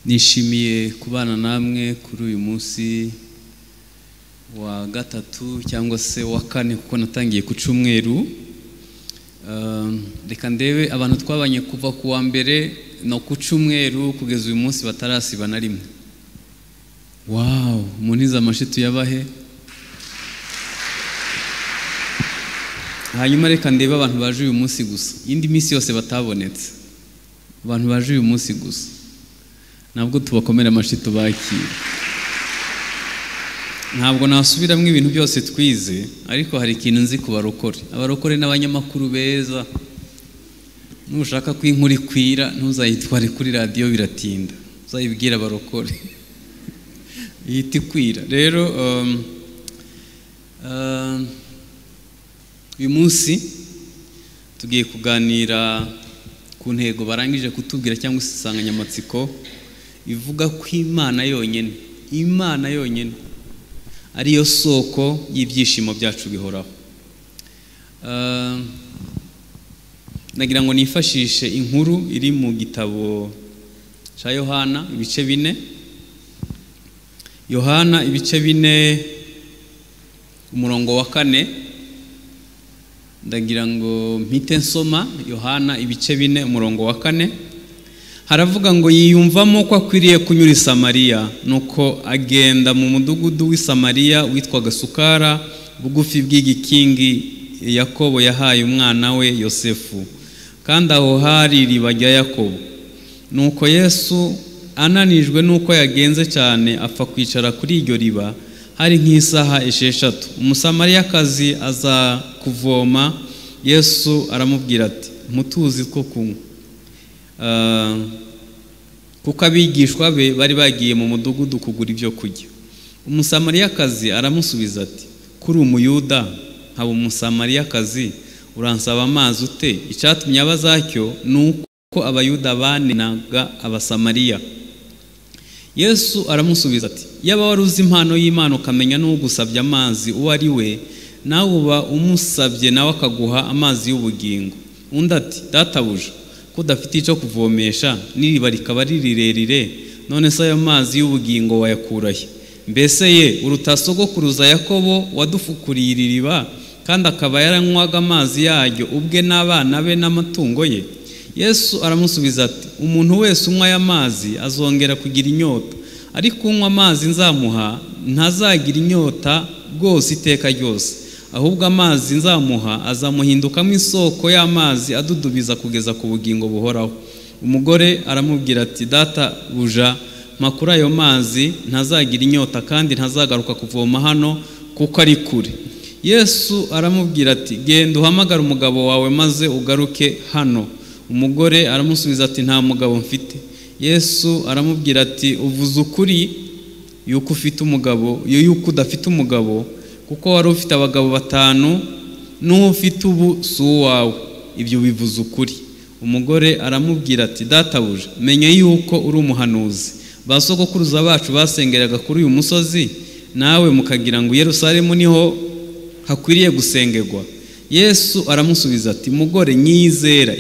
Nishimiye kubana namwe kuri uyu munsi wa gatatu cyangwa se wa kane kuko natangiye ku cyumweru. Reka ndebe abantu twabanye kuva ku wa mbere no ku cyumweru kugeza uyu munsi batarasiba na rimwe. Wow, muniza amashitu yabahe. Hanyuma reka ndebe abantu baje uyu munsi gusa, indi minsi yose batabonetse. Abantu baje uyu munsi gusa, ntabwo tubakomera amashitu bakira. Ntabwo nasubiramo ibintu byose twize, ariko hari ikintu nzi ku barokore. Abarokore n'abanyamakuru beza. Nushaka ko inkuru ikwira ntuzayitware kuri radio biratinda, uzayibwira abarokore ihita ikwira. Rero uyu munsi tugiye kuganira ku ntego barangije kutubwira cyangwa se insanganyamatsiko ivuga ko Imana yonyine ariyo soko y'ibyishimo byacu bihoraho. Nagira ngo nifashishe inkuru iri mu gitabo cya Yohana ibice 4. Yohana ibice 4 umurongo wa 4. Ndagira ngo mpite nsoma Yohana ibice 4 umurongo wa 4. Haravuga ngo yiyumvamo ko akwiriye kunyura i Samariya, nuko agenda mu mudugudu w'i Samariya witwaga Sukara, bugufi bw'igikingi Yakobo yahaye umwana we Yosefu, kandi aho hari iriba rya Yakobo. Nuko Yesu ananijwe nuko yagenze cyane apfa kwicara kuri iryo riba. Hari nk'isaha 6. Umusamariyakazi aza kuvoma. Yesu aramubwira ati, mutuzi two kunywa. Kuko abigishwa be bari bagiye mu mudugudu kugura ibyo kurya. Umusamariyakazi aramusubiza ati, kuri umuyuda haba umusamariyakazi uransaba amazi ute? Icyatumye abazatyo nuko abayuda banenaga abasamariya. Yesu aramusubiza ati, yaba wari uzi impano y'Imana ukamenya n'ugusabye amazi uwo ari we, nawe uba umusabye nawe akaguha amazi y'ubugingo. Undi ati, databuja, ko udafite icyo kuvomesha n'iriba rikaba rirerire, none se ayo mazi y'ubugingo wayakurahe? Mbese ye uruta sogokuruza Yakobo wadufukuriye iri riba, kandi akaba yaranywaga amazi yaryo ubwe n'abana be n'amatungo ye? Yesu aramusubiza ati, umuntu wese unywa aya mazi azongera kugira inyota, ariko unywa amazi nzamuha ntazagira inyota rwose iteka ryose, ahubwo amazi nzamuha azamuhindukamo isoko y'amazi adudubiza kugeza ku bugingo buhoraho. Umugore aramubwira ati, data buja, makuru ayo mazi ntazagira inyota kandi ntazagaruka kuvoma hano kuko ari kure. Yesu aramubwira ati, genda uhamagara umugabo wawe maze ugaruke hano. Umugore aramusubiza ati, nta mugabo mfite. Yesu aramubwira ati, uvuze ukuri yuko udafite umugabo, kuko wari ufite abagabo 5 n'ufite ubu si uwawe, ibyo bivuze ukuri. Umugore aramubwira ati, databuja, menye yuko uri umuhanuzi. Basogokuruza bacu basengeraga kuri uyu musozi, nawe mukagira ngo Yerusalemu niho hakwiriye gusengerwa. Yesu aramusubiza ati, mugore nyizera,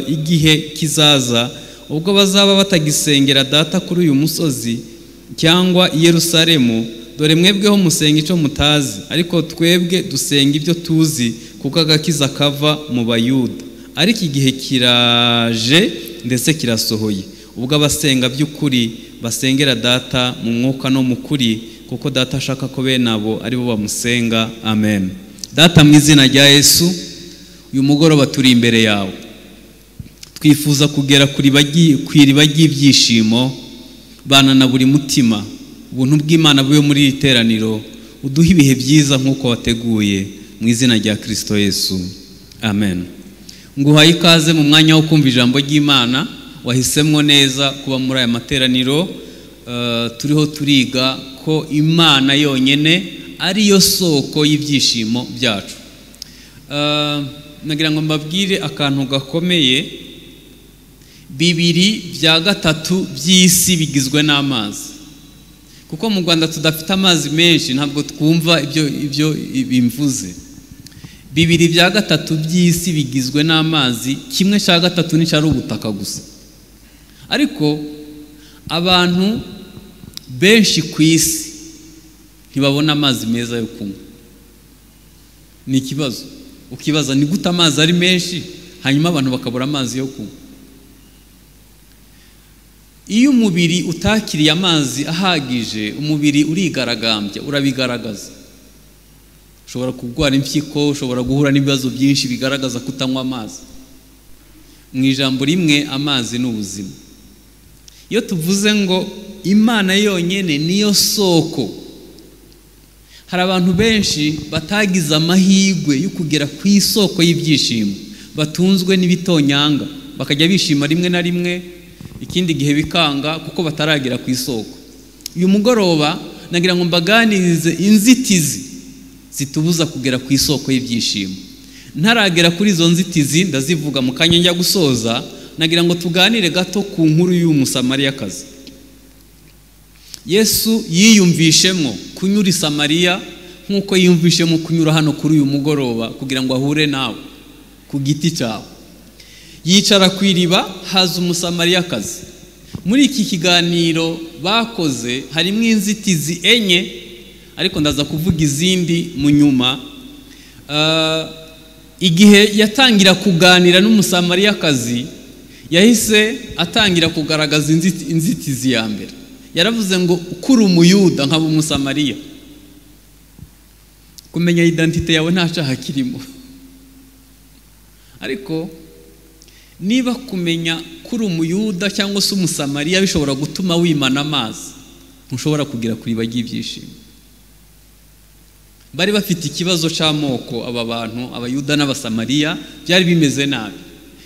igihe kizaza ubwo bazaba batagisengera data kuri uyu musozi cyangwa i Yerusalemu. Dore mwebweho musenga icyo mutazi, ariko twebwe dusenga ibyo tuzi, kuko agakiza kava mu Bayuda. Ariko igihe kiraje ndetse kirasohoye, ubwo abasenga by'ukuri basengera data mu mwuka no mu kuri, kuko data ashaka ko bene abo ari bo bamusenga. Amen. Data, mu izina rya Yesu, uyu mugoroba turi imbere yawe, twifuza kugera ku iriba ry'ibyishimo. Bana na buri mutima, ubuntu bw'Imana bube muri iri teraniro, uduhe ibihe byiza nk'uko wateguye, mu izina rya Kristo Yesu. Amen. Nguhaye ikaze mu mwanya wo kumva ijambo ry'Imana. Wahisemwo neza kuba muri aya materaniro. Turiho turiga ko Imana yonyine ariyo soko y'ibyishimo byacu. Nagira ngo mbabwire akantu gakomeye. 2/3 by'isi bigizwe n'amazi. Kuko mu Rwanda tudafite amazi menshi, ntabwo twumva ibyo bimvuze. 2/3 by'isi bigizwe n'amazi, 1/3 ni cyari ubutaka gusa. Ariko abantu benshi ku isi ntibabona amazi meza yo kunywa. Ni ikibazo. Ukibaza ni gute amazi ari menshi hanyuma abantu bakabura amazi yo kunywa. Iyo umubiri utakiriye amazi ahagije, umubiri urigaragambya, urabigaragaza. Ushobora kurwara impyiko, ushobora guhura n'ibibazo byinshi bigaragaza kutanywa amazi. Mu ijambo rimwe, amazi ni ubuzima. Iyo tuvuze ngo Imana yonyine niyo soko, hari abantu benshi batagize amahirwe yo kugera ku isoko y'ibyishimo, batunzwe n'ibitonyanga, bakajya bishima rimwe na rimwe, ikindi gihe bikanga kuko bataragera ku isoko. Uyu mugoroba nagira ngo mbaganirize inzitizi zitubuza kugera ku isoko y'ibyishimo. Ntaragera kuri izo nzitizi, ndazivuga mu kanya njya gusoza. Nagira ngo tuganire gato ku nkuru y'umusamariyakazi. Yesu yiyumvishemo kunyura i Samariya nk'uko yiyumvishemo kunyura hano kuri uyu mugoroba kugira ngo ahure nawe ku giti cyawe. Yicara ku iriba, haza umusamariyakazi. Muri iki kiganiro bakoze harimo inzitizi enye, ariko ndaza kuvuga izindi mu nyuma. Igihe yatangira kuganira n'umusamariyakazi, yahise atangira kugaragaza inzitizi ya mbere. Yaravuze ngo kuri umuyuda nkaba umusamariya. Kumenya identite yawe nta cyaha kirimo. Ariko niba kumenya kuri umuyuda cyangwa se umusamariya bishobora gutuma wimana amazi, ntushobora kugira kuri bagibyishimo. Bari bafite ikibazo cy'amoko, aba bantu, abayuda n'abasamariya, byari bimeze nabi.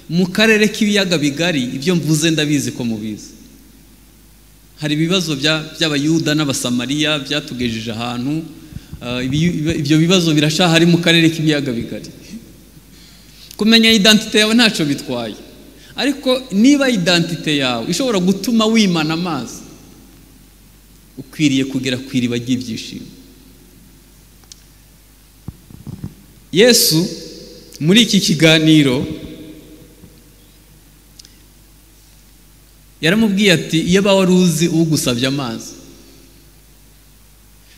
Mu karere k'ibiyaga bigari, ibyo mvuze ndabizi ko mubizi. Hari ibibazo by'abayuda n'abasamariya byatugejeje ahantu, ibyo bibazo birashahari mu karere k'ibiyaga bigari. Kumenya identite yawe ntacyo bitwaye, ariko niba identite yawe ishobora gutuma wimana amazi, ukwiriye kugera ku iriba ry'ibyishimo. Yesu muri iki kiganiro yaramubwiye ati, iyo ba wari uzi ugusabye amazi.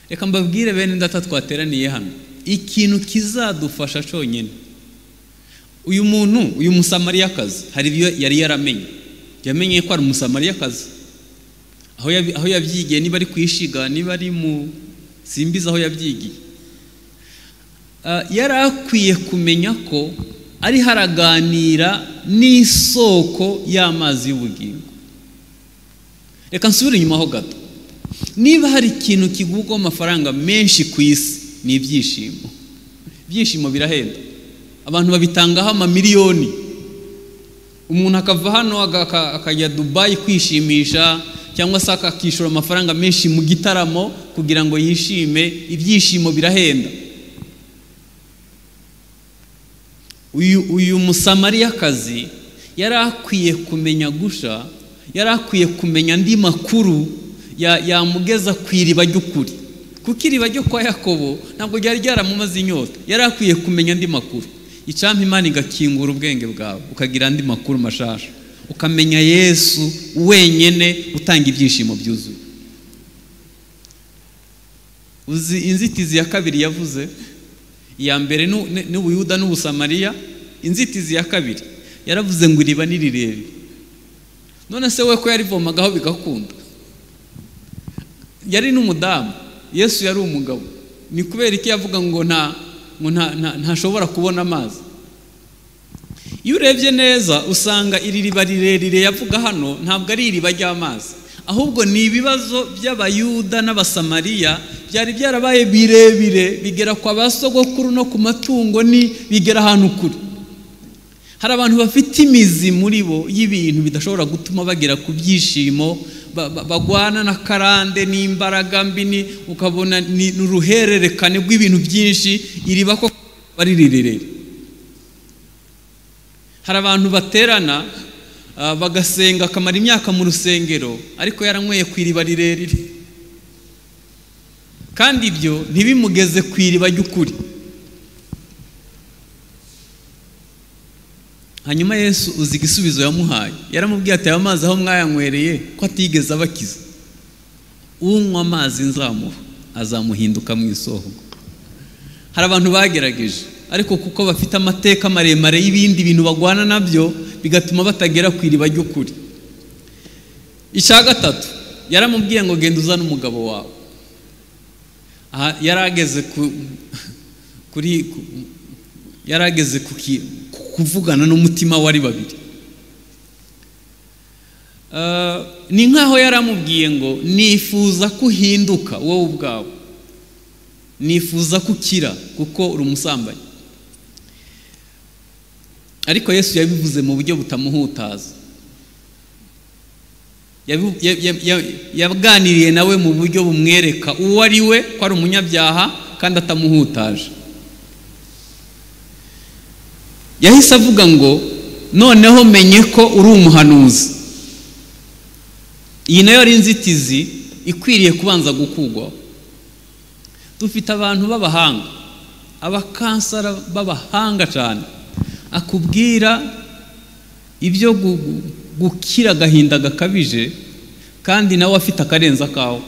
Reka mbabwire bene ndata twateraniye hano, ikintu kizadufasha cyonyine, uyu musamariyakazi hari ibyo yari yaramenye. Yamenye ko ari umusamariyakazi, aho yabyigiye, niba ari kwishiga, niba ari mu simbiza aho yabyigiye. Yari akwiye kumenya ko ari haraganira n'isoko y'amazi y'ubugingo. Reka nsubire inyuma ho gato. Niba hari ikintu kigurwa amafaranga menshi ku isi, ni ibyishimo. Ibyishimo birahenda, abantu babitangaho amamiliyoni. Umuntu akava hano akajya Dubai kwishimisha, cyangwa se akakishura amafaranga menshi mu gitaramo kugira ngo yishime. Ibyishimo birahenda. Uyu musamariyakazi yari akwiye kumenya gusha, yari akwiye kumenya andi makuru yamugeza ku iriba ry'ukuri, kuko iriba ryo kwa Yakobo ntabwo ryari ryaramumaze inyota. Yari akwiye kumenya andi makuru. Icampa Imana igakingura ubwenge bwawe ukagira andi makuru mashasha, ukamenya Yesu wenyene utanga ibyishimo byuzuye. Uzi inzitizi ya kabiri yavuze? Iya mbere n'ubuyuda n'ubusamariya. Inzitizi ya kabiri yaravuze ngo iriba ni rirerire. None se we ko yarivomagaho bigakunda? Yari n'umudamu, Yesu yari umugabo. Ni kubera iki yavuga ngo ntashobora kubona amazi? Iyo urebye neza usanga iri riba rirerire yavuga hano ntabwo ari iriba ry'amazi, ahubwo ni ibibazo by'abayuda n'abasamariya byari byarabaye birebire, bigera kwa basogokuru no ku matungo, ni bigera ahantu kure. Hari abantu bafite imizi muri bo y'ibintu bidashobora gutuma bagera ku byishimo, bagwana na karande n'imbaraga mbi, ukabona ni uruhererekane rw'ibintu byinshi. Iriba ko bari rirerire. Hari abantu baterana bagasenga akamara imyaka mu rusengero, ariko yaranyweye ku iriba rirerire, kandi ibyo ntibimugeze ku iriba ry'ukuri. hanyuma Yesu uzi igisubizo yamuhaye, yaramubwiye ati amazi aho mwayanywereye ko atigeze abakiza, unywa amazi nzamuha azamuhinduka mu isoko. Hari abantu bagerageje ariko kuko bafite amateka maremare y'ibindi bintu bagwana nabyo bigatuma batagera ku iriba ry'ukuri. Icya gatatu yaramubwiye ngo genda uzane umugabo wawe. Aha yarageze kuvugana n'umutima wari babiri. Ni nkaho yaramubwiye ngo nifuza kuhinduka wowe ubwawe, nifuza kukira kuko uri umusambanyi. Ariko Yesu yabivuze mu buryo butamuhutaza, yaganiriye nawe mu buryo bumwereka uwo ari we ko ari umunyabyaha kandi atamuhutaje. Yahise avuga ngo noneho menye ko uri umuhanuzi. Iyi nayo ari inzitizi ikwiriye kubanza gukugwaho. Dufite abantu b'abahanga, abakansara b'abahanga cyane, akubwira ibyo gukira agahinda gakabije kandi nawe afite akarenza kawe.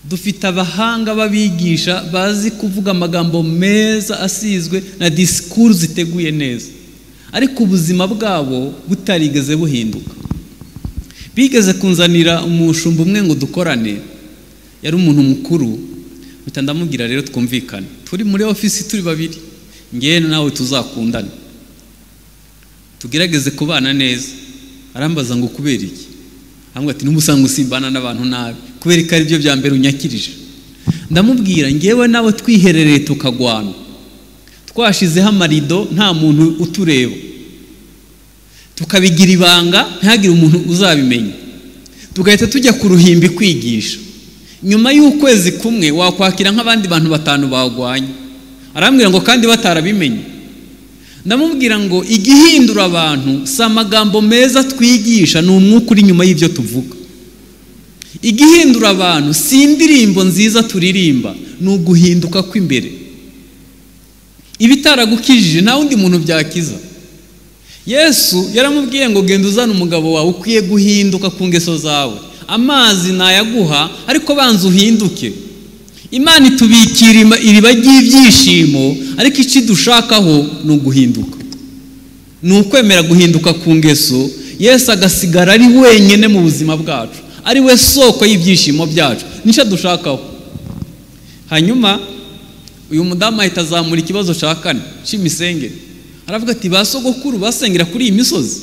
Dufite abahanga babigisha bazi kuvuga amagambo meza asizwe na disikuru ziteguye neza, ariko ubuzima bwabo butarigeze buhinduka. Bigeze kunzanira umushumba umwe ngo dukorane, yari umuntu mukuru, mpita ndamubwira rero twumvikane, turi muri ofisi turi babiri, ngewe nawe tuzakundana, tugerageze kubana neza. Arambaza ngo kubera iki? Ambwira ati n'umusanga usimbana n'abantu nabi, kubera ko ari byo bya mbere unyakirije. Ndamubwira ngewe nawe twiherereye tukagwana, twashizeho amarido nta muntu utureba, tukabigira ibanga ntihagire umuntu uzabimenya, tugahita tujya ku ruhimbi kwigisha. Nyuma y'ukwezi kumwe wakwakira nk'abandi bantu 5 bagwanye. Arambwira ngo kandi batarabimenye. Ndamubwira ngo igihindura abantu si amagambo meza twigisha, ni umwuka uri nyuma y'ibyo tuvuga. Igihindura abantu si indirimbo nziza turirimba, ni uguhinduka kw'imbere. Ibitaragukijije nta wundi muntu byakiza. Yesu yaramubwiye ngo genda uzane umugabo wawe, ukwiye guhinduka ku ngeso zawe. Amazi nayaguha ariko banza uhinduke. Imana itubikira iriba ry'ibyishimo, ariko icyo dushakaho ni uguhinduka, ni ukwemera guhinduka ku ngeso. Yesu agasigara ari wenyine mu buzima bwacu, ari we soko y'ibyishimo byacu, nicyo dushakaho. Hanyuma uyu mudamu ahita azamura ikibazo cya 4 cy'imisengere. Aravuga ati basogokuru basengera kuri iyi misozi.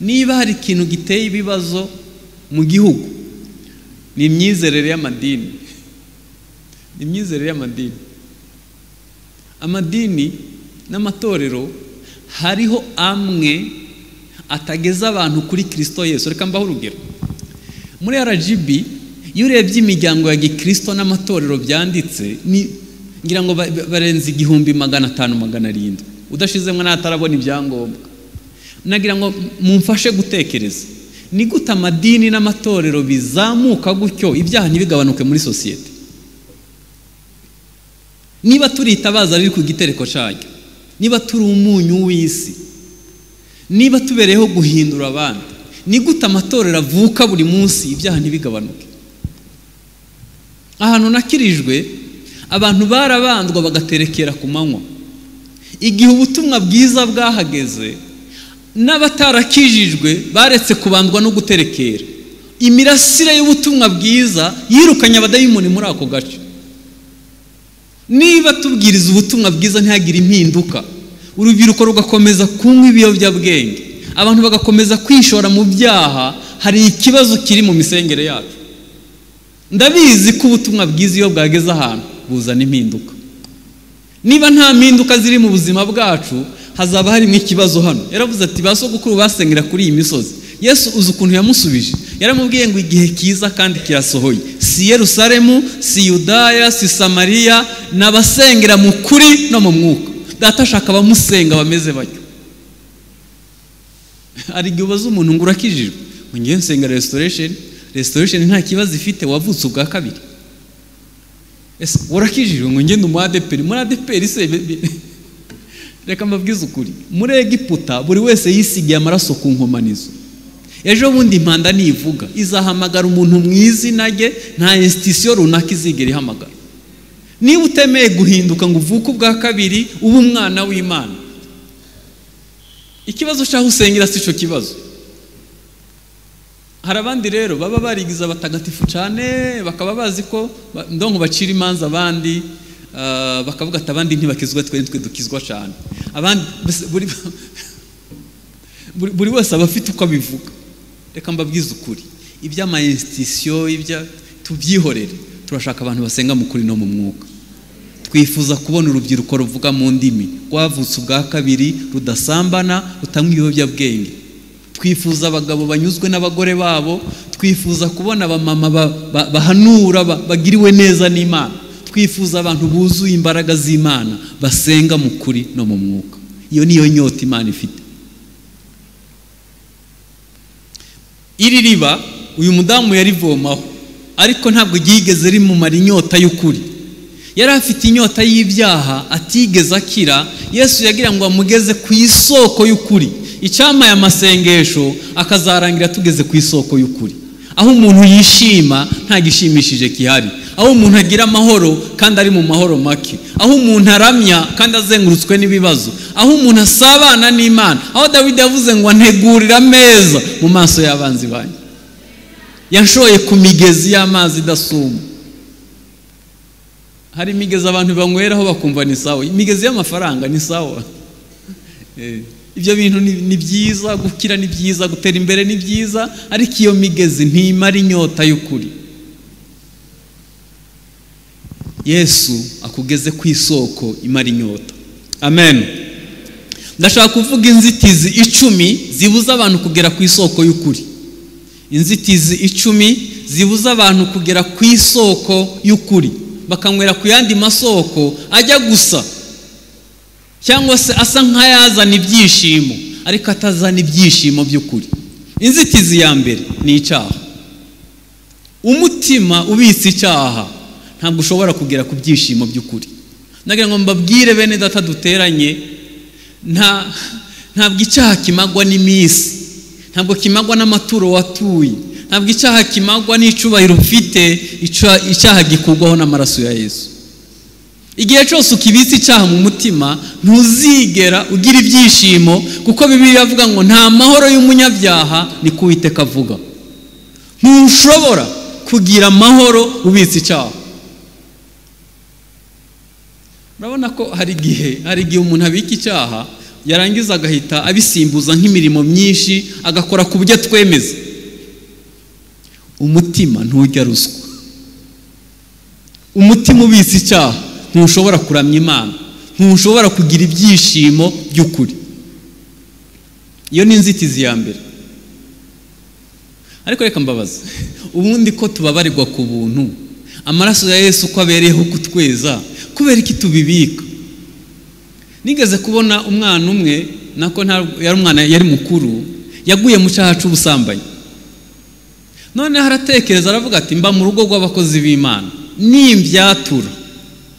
Niba hari ikintu giteye ibibazo mu gihugu, ni imyizerere y'amadini. Ni imyizerere y'amadini. Amadini n'amatorero hariho amwe atageza abantu kuri Kristo Yesu. Reka mbaho urugero. Muri RGB iyo urebye imiryango ya Gikristo n'amatorero byanditse, ngira ngo barenze 1500-700 udashizemo n'atarabona ibyangombwa. Nagira ngo mumfashe gutekereza, ni gute amadini n'amatorero bizamuka gutyo ibyaha ntibigabanuke muri sosiyete? Niba turitabaza riri ku gitereko cyayo, niba turi umunyu w'isi, niba tubereyeho guhindura abandi, ni gute amatorero avuka buri munsi ibyaha ntibigabanuke? Ahantu nakirijwe abantu barabandwa bagaterekera ku manywa. Igihe ubutumwa bwiza bwahageze, n'abatarakijijwe baretse kubandwa no guterekera. Imirasire y'ubutumwa bwiza yirukanye abadayimoni muri ako gace. Niba tubwiriza ubutumwa bwiza ntihagire impinduka, urubyiruko rugakomeza kunywa ibiyobyabwenge, abantu bagakomeza kwishora mu byaha, hari ikibazo kiri mu misengere yacu. Ndabizi ko ubutumwa bwiza iyo bwageze ahantu buzana impinduka. Niba nta mpinduka ziri mu buzima bwacu, hazaba harimo ikibazo hano. Yaravuze ati basogokuru basengera kuri iyi misozi. Yesu uzi ukuntu yamusubije, yaramubwiye ngo igihe kiza kandi kirasohoye, si Yerusalemu, si Yudaya, si Samariya, n'abasengera mu kuri no mu mwuka. Data ashaka abamusenga bameze batyo. Ari igihe ubaza umuntu ngo urakijijwe, ngo ngiye nsenga restoration nta kibazo ifite, wavutse ubwa kabiri. Ese urakijijwe? Ngo ngende mu ADPR, muri ADPR se reka mbabwize ukuri, muri Egiputa buri wese yisigiye amaraso ku nkomanizo. Ejo bundi impanda nivuga izahamagara umuntu mu izina rye, nta institution runaka izigera ihamagara. Niba utemeye guhinduka ngo uvuke ubwa kabiri uba umwana w'Imana, ikibazo cyaho usengera si cyo kibazo. Hari abandi rero baba barigiza abatagatifu cyane, bakaba bazi ko ndongo bacira imanza abandi, bakavuga ati abandi ntibakizwa, twe dukizwa cyane. Abandi buri wese aba afite uko abivuga. Reka mbabwize ukuri, iby'ama institution ibya tubyihorere. Turashaka abantu basenga mu kuri no mu mwuka. Twifuza kubona urubyiruko ruvuga mu ndimi, rwavutse ubwa kabiri, rudasambana, rutanywa ibiyobyabwenge. Twifuza abagabo banyuzwe n'abagore babo, twifuza kubona abamama bahanura bagiriwe neza n'Imana, twifuza abantu buzuye imbaraga z'Imana basenga mu kuri no mu mwuka. Iyo niyo nyota Imana ifite. Iri riba uyu mudamu yarivomaho, ariko ntabwo yigeze rimumara inyota y'ukuri. Yari afite inyota y'ibyaha atigeze akira. Yesu yagira ngo amugeze ku isoko y'ukuri. Icyama ya masengesho akazarangira tugeze ku isoko y'ukuri, aho umuntu yishima nta gishimishije kihari, aho umuntu agira amahoro kandi ari mu mahoro make, aho umuntu aramya kandi azengurutswe n'ibibazo, aho umuntu asabana n'Imana, aho Dawidi yavuze ngo antegurira ameza mu maso y'abanzi banjye. Yanshoye ku migezi y'amazi idasuma. Hari imigezi abantu banyweraho bakumva ni sawa, imigezi y'amafaranga ni sawa. Ibyo bintu ni byiza, gukira ni byiza, gutera imbere ni byiza, ariko iyo migezi ntimara inyota y'ukuri. Yesu akugeze ku isoko imara inyota. Amen. Ndashaka kuvuga inzitizi 10 zibuza abantu kugera ku isoko y'ukuri. Inzitizi 10 zibuza abantu kugera ku isoko y'ukuri, bakanywera ku yandi masoko ajya gusa, cyangwa se asa nk'ayazana ibyishimo ariko atazana ibyishimo by'ukuri. Inzitizi ya mbere ni icyaha. Umutima ubitse icyaha ntabwo ushobora kugera ku byishimo by'ukuri. Nagira ngo mbabwire bene data duteranye, ntabwo icyaha kimagwa n'iminsi, ntabwo kimagwa n'amaturo watuye, ntabwo icyaha kimagwa n'icubahiro ufite. Icyaha gikurwaho n'amaraso ya Yesu. Igihe cyose ukibitse icyaha mu mutima ntuzigera ugira ibyishimo, kuko Bibiliya ivuga ngo nta mahoro y'umunyabyaha ni Uwiteka avuga. Ntushobora kugira amahoro ubitse icyaha. Urabona ko hari igihe umuntu abika icyaha yarangiza agahita abisimbuza nk'imirimo myinshi agakora ku buryo twemeza. Umutima ntujya ruswa. Umutima ubitse icyaha ntushobora kuramya Imana, ntushobora kugira ibyishimo by'ukuri. Iyo ni inzitizi ya mbere. Ariko reka mbabaza, ubundi ko tubabarirwa ku buntu, amaraso ya Yesu ko abereyeho kutweza, kubera iki tubibika? Nigeze kubona umwana umwe, nako yari umwana yari mukuru, yaguye mu cyaha cy'ubusambanyi. None haratekereza aravuga ati mba mu rugo rw'abakozi b'Imana, nimbyatura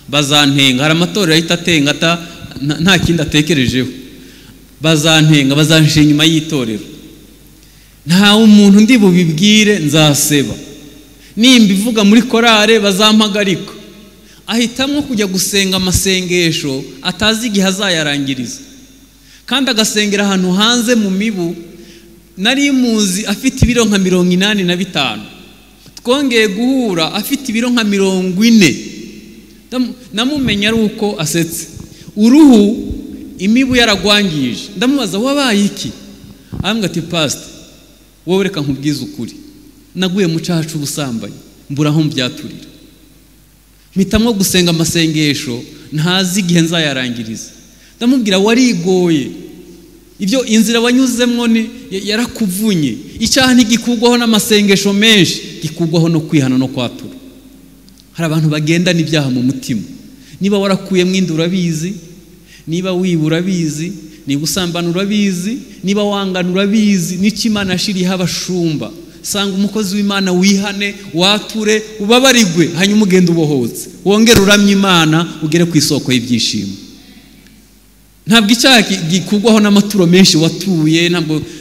bazantenga. Hari amatorero ahita atenga nta kindi atekerejeho. Bazantenga, bazanshyira inyuma y'itorero. Nta umuntu ndi bubibwire, nzaseba. Nimba ivuga muri korale bazampagarika. Ahitamo kujya gusenga amasengesho atazi igihe azayarangiriza, kandi agasengera ahantu hanze mu mibu. Nari muzi afite ibiro nka 85, twongeye guhura afite ibiro nka 40. Namumenya ari uko asetse, uruhu imibu yaragwangije. Ndamubaza wabaye iki? Arambwira ati pastor, wowe reka nkubwize ukuri, naguye mu cyaha cy'ubusambanyi mbura aho mbyaturira. Mpitamo gusenga amasengesho ntazi igihe nzayarangiriza. Ndamubwira warigoye, ibyo inzira wanyuzemo yarakuvunye. Icyaha ntigikurwaho n'amasengesho menshi, gikurwaho no kwihana no kwatura. Hari abantu bagendana ibyaha mu mutima. Niba warakuyemo inda urabizi, niba wibura urabizi, niba usambana urabizi, niba wangana urabizi. N'iki Imana yashiriyeho abashumba. Sanga umukozi w'Imana wihane, wature, ubabarigwe, hanyuma ugenda ubohotse, wongere uramye Imana, ugere ku isoko y'ibyishimo. ntabwo icyaha gikugwaho n'amaturo menshi watuye,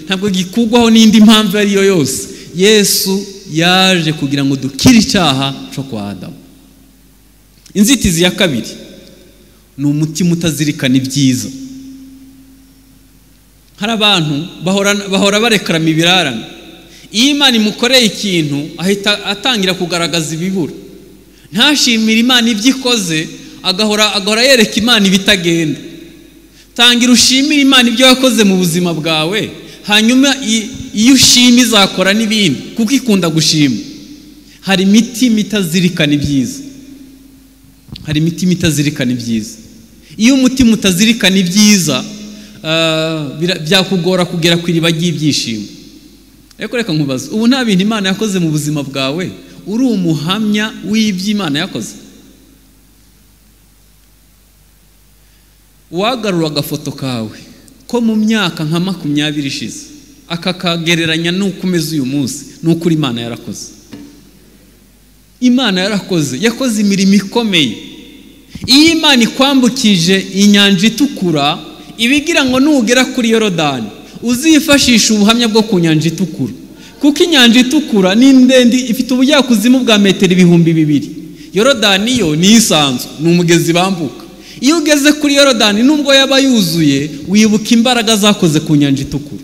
ntabwo gikugwaho n'indi mpamvu ariyo yose. Yesu yaje kugira ngo dukire icyaha cyo kwa Adamu. Inzitizi ya kabiri ni umutima utazirikana ibyiza. Hari abantu bahora barekarama ibirarane. Iyo Imana imukoreye ikintu ahita atangira kugaragaza ibibura, ntashimire Imana ibyo ikoze, agahora yereka Imana ibitagenda. Tangira ushimire Imana ibyo yakoze mu buzima bwawe, hanyuma iyo ushima izakora n'ibindi, kuko ikunda gushima. Hari imitima itazirikana ibyiza, hari imitima itazirikana ibyiza. Iyo umutima utazirikana ibyiza, byakugora kugera ku iriba ry'ibyishimo. Ariko reka nkubaze, ubu nta bintu Imana yakoze mu buzima bwawe uri umuhamya w'ibyo Imana yakoze? Wagarura agafoto kawe ko mu myaka nka 20 ishize, akakagereranya n'uko umeze uyu munsi, n'uko Imana yarakoze. Imana yarakoze, yakoze imirimo ikomeye. Iyo Imana ikwambukije inyanja itukura, ibigira ngo nugera kuri Yorodani uzifashisha ubuhamya bwo ku nyanja itukura, kuko inyanja itukura ni ndende, ifite ubujyakuzimu bwa metero 2000. Yorodani yo ni isanzwe, ni umugezi bambuka. Iyo ugeze kuri Yorodani nubwo yaba yuzuye, wibuka imbaraga zakoze ku nyanja itukura.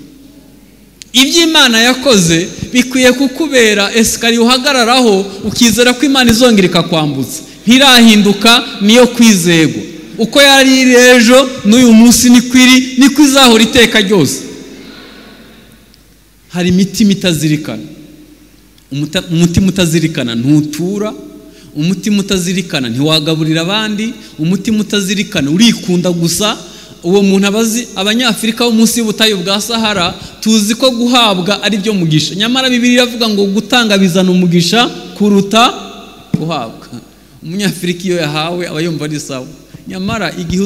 Ibyo Imana yakoze bikwiye kukubera esikariye uhagararaho, ukizera ko Imana izongera ikakwambutsa. Ntirahinduka, niyo kwizegwa. Uko yari iri ejo n'uyu munsi niko izahora iteka ryose. Hari imitima itazirikana. Umutima utazirikana ntutura, umutima utazirikana ntiwagaburira abandi, umutima utazirikana urikunda gusa. Uwo muntu abazi Abanyafrika bo munsi y'ubutayu bwa Sahara, tuzi ko guhabwa ari byo mugisha. Nyamara Bibiliya iravuga ngo gutanga bizana umugisha kuruta guhabwa. Umunyafrika iyo yahawe aba yumva ari sawa. Nyamara igihe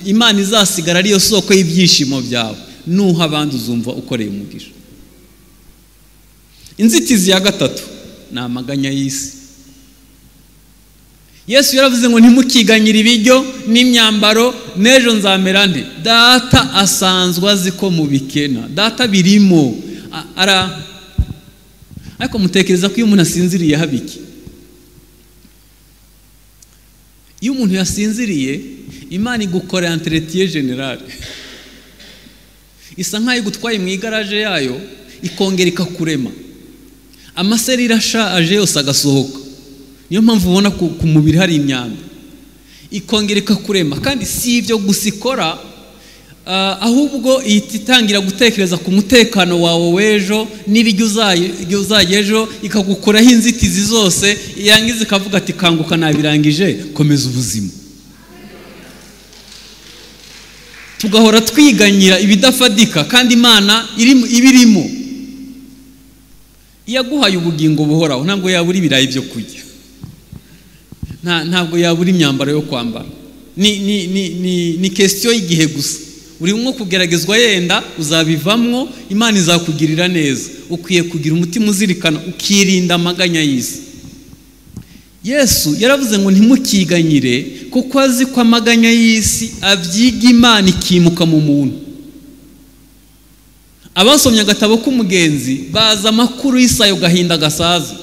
Imana izasigara ariyo soko y'ibyishimo byawe, nuha abandi uzumva ukoreye umugisha. Inzitizi ya gatatu ni amaganya y'isi. Yesu yaravuze ngo ntimukiganyire ibiryo n'imyambaro, n'ejo nzamera nde. Data asanzwe azi ko mubikena, data birimo. Ariko mutekereza ko iyo umuntu asinziriye habiki? Iyo umuntu yasinziriye, Imana igukora entretien general. Isa nkaho igutwaye mu igaraje yayo, ikongera ikakurema. Amaseri irashaje yose agasohoka. Niyo mpamvu ubona ku mubiri hari imyanda. Ikongera ikakurema. Kandi si ibyo gusa ikora, ahubwo itangira gutekereza ku mutekano wawe w'ejo, n'ibyo uzajya ejo, ikagukuraho inzitizi zose, yangiza ikavuga ati kanguka nabirangije, komeza ubuzima. Tugahora twiganyira ibidafadika kandi Imana ibirimo. Yaguhaye ubugingo buhoraho, ntabwo yabura ibirayi byo kurya, ntabwo yabura imyambaro yo kwambara. Ni question y'igihe gusa. Urimo kugeragezwa, yenda uzabivamwo, Imana izakugirira neza. Ukwiye kugira umutima uzirikana, ukirinda amaganya y'isi. Yesu yaravuze ngo ntimukiganyire, kuko azi ko amaganya y'isi abyiga Imana ikimuka mu muntu. Abasomye agatabo k'umugenzi baza amakuru y'Isayo gahinda gasaza.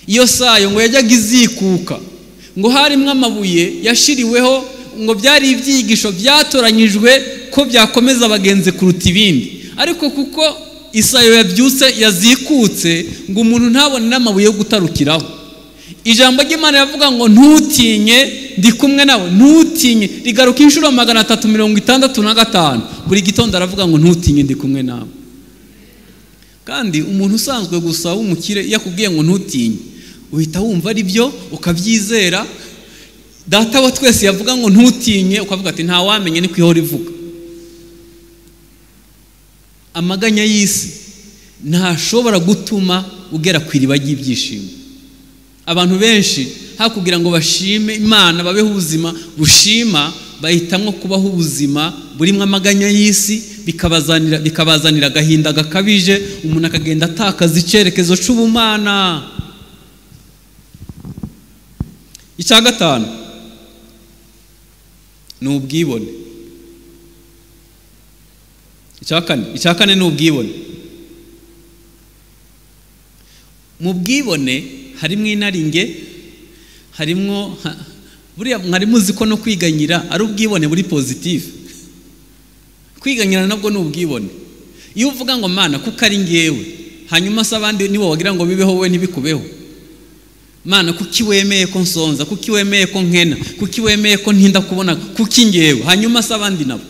Iyo Sayo ngo yajyaga izikuka, ngo harimo amabuye yashiriweho, ngo byari ibyigisho byatoranyijwe ko byakomeza abagenzi kuruta ibindi. Ariko kuko Isayo yabyutse yazikutse, ngo umuntu ntabone n'amabuye yo gutarukiraho. Ijambo ry'Imana yavuga ngo ntutinye, ndi kumwe nawe. Ntutinye rigaruka inshuro 365. Buri gitondo aravuga ngo ntutinye, ndi kumwe nawe. Kandi umuntu usanzwe gusa w'umukire yakubwiye ngo ntutinye, uhita wumva ari byo ukabyizera. Data wa twese yavuga ngo ntutinye, ukavuga ati nta wamenye, ni kwihora ivuga. Amaganya y'isi ntashobora gutuma ugera ku iriba ry'ibyishimo. Abantu benshi hakugira ngo bashime Imana, babeho ubuzima bushima, bahitamwo kubaho ubuzima burimo amaganya y'isi, bikabazanira agahinda gakabije. Umuntu akagenda atakaza icyerekezo cy'ubumana. Icya gatanu, ni ubwibone. Icya kane ni ubwibone. Mu bwibone harimo inaringe, harimo buriya mwari muzi ko no kwiganyira ari ubwibone buri positive. Kwiganyira nabwo ni ubwibone. Iyo uvuga ngo Mana kuko ari ngewe, hanyuma se abandi nibo wagira ngo bibeho wowe ntibikubeho. Mana kuki wemeye ko nsonza, kuki wemeye ko nkena, kuki wemeye ko ntinda kubona, kuki ngewe, hanyuma se abandi nabo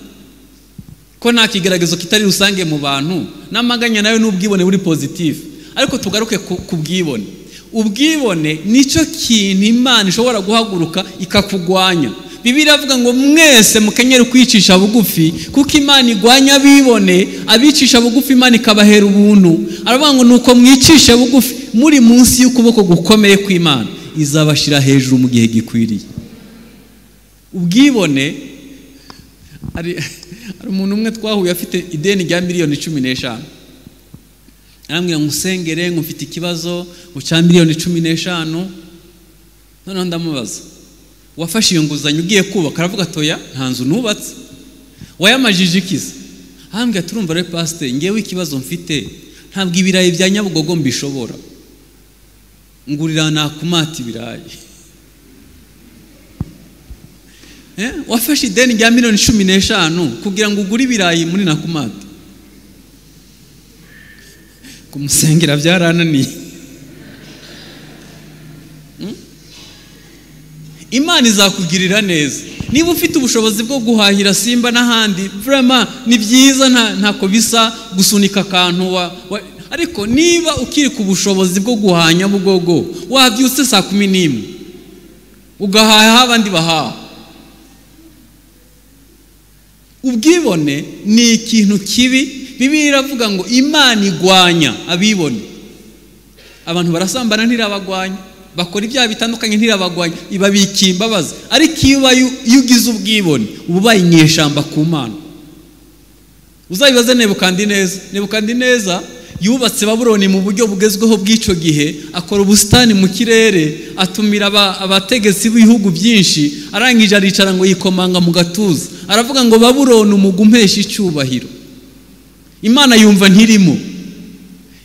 ko nta kigaragazo kitari rusange mu bantu. N'amaganya nayo n'ubwibone buri positive. Ariko tugaruke ku bwibone. Ubwibone nicyo kintu Imana ishobora guhaguruka ikakugwanya. Bibiliya avuga ngo mwese mukenyere kwicisha bugufi kuko Imana igwanya abibone, abicisha bugufi Imana ikabahera ubuntu. Aravuga ngo nuko mwicisha bugufi muri munsi y'ukuboko gukomeye kw'Imana, izabashira hejuru mu gihe gikwiriye. Ubwibone ari umuntu umwe twahuye afite ideni rya miliyoni 15. Arambwira musengere ngufite ikibazo uca miliyoni 15. None ndamubaza, wafashe iyo nguzanyo ugiye kubaka? Aravuga toya nta nzu nubatse. Wayamajije ikiza? Arambwira turumva re pastor, ngewe ikibazo mfite ntabwo ibirayi bya Nyabugogo mbishobora, ngurira nakumata ibirayi. Wafashe ideni rya miliyoni 15 kugira ngo ugure ibirayi muri nakumata? Kumusengera byarananiye. Imana izakugirira neza. Niba ufite ubushobozi bwo guhahira Simba n'ahandi, vraiment ni byiza, ntako bisa gusunika akantu ariko niba ukiri ku bushobozi bwo guhanya Bugogo, wabyutse saa 11 ugahaha abandi bahaha. Ubwibone ni ikintu kibi. Bibiliya iravuga ngo Imana igwanya abibone. Abantu barasambana ntirabagwanya, bakora ibyaha bitandukanye ntirabagwanya, ibabikiye imbabazi. Ariko iyo ugize ubwibone uba ubaye inyeshamba ku Mana. Uzabibaze Nebukadineza yubatse Babuloni mu buryo bugezweho bw'ico gihe, akora ubusitani mu kirere, atumira abategetsi b'ibihugu byinshi, arangije aricara ngo yikomanga mu gatuza, aravuga ngo Babuloni umugumpesha icyubahiro. Imana yumva ntirimo,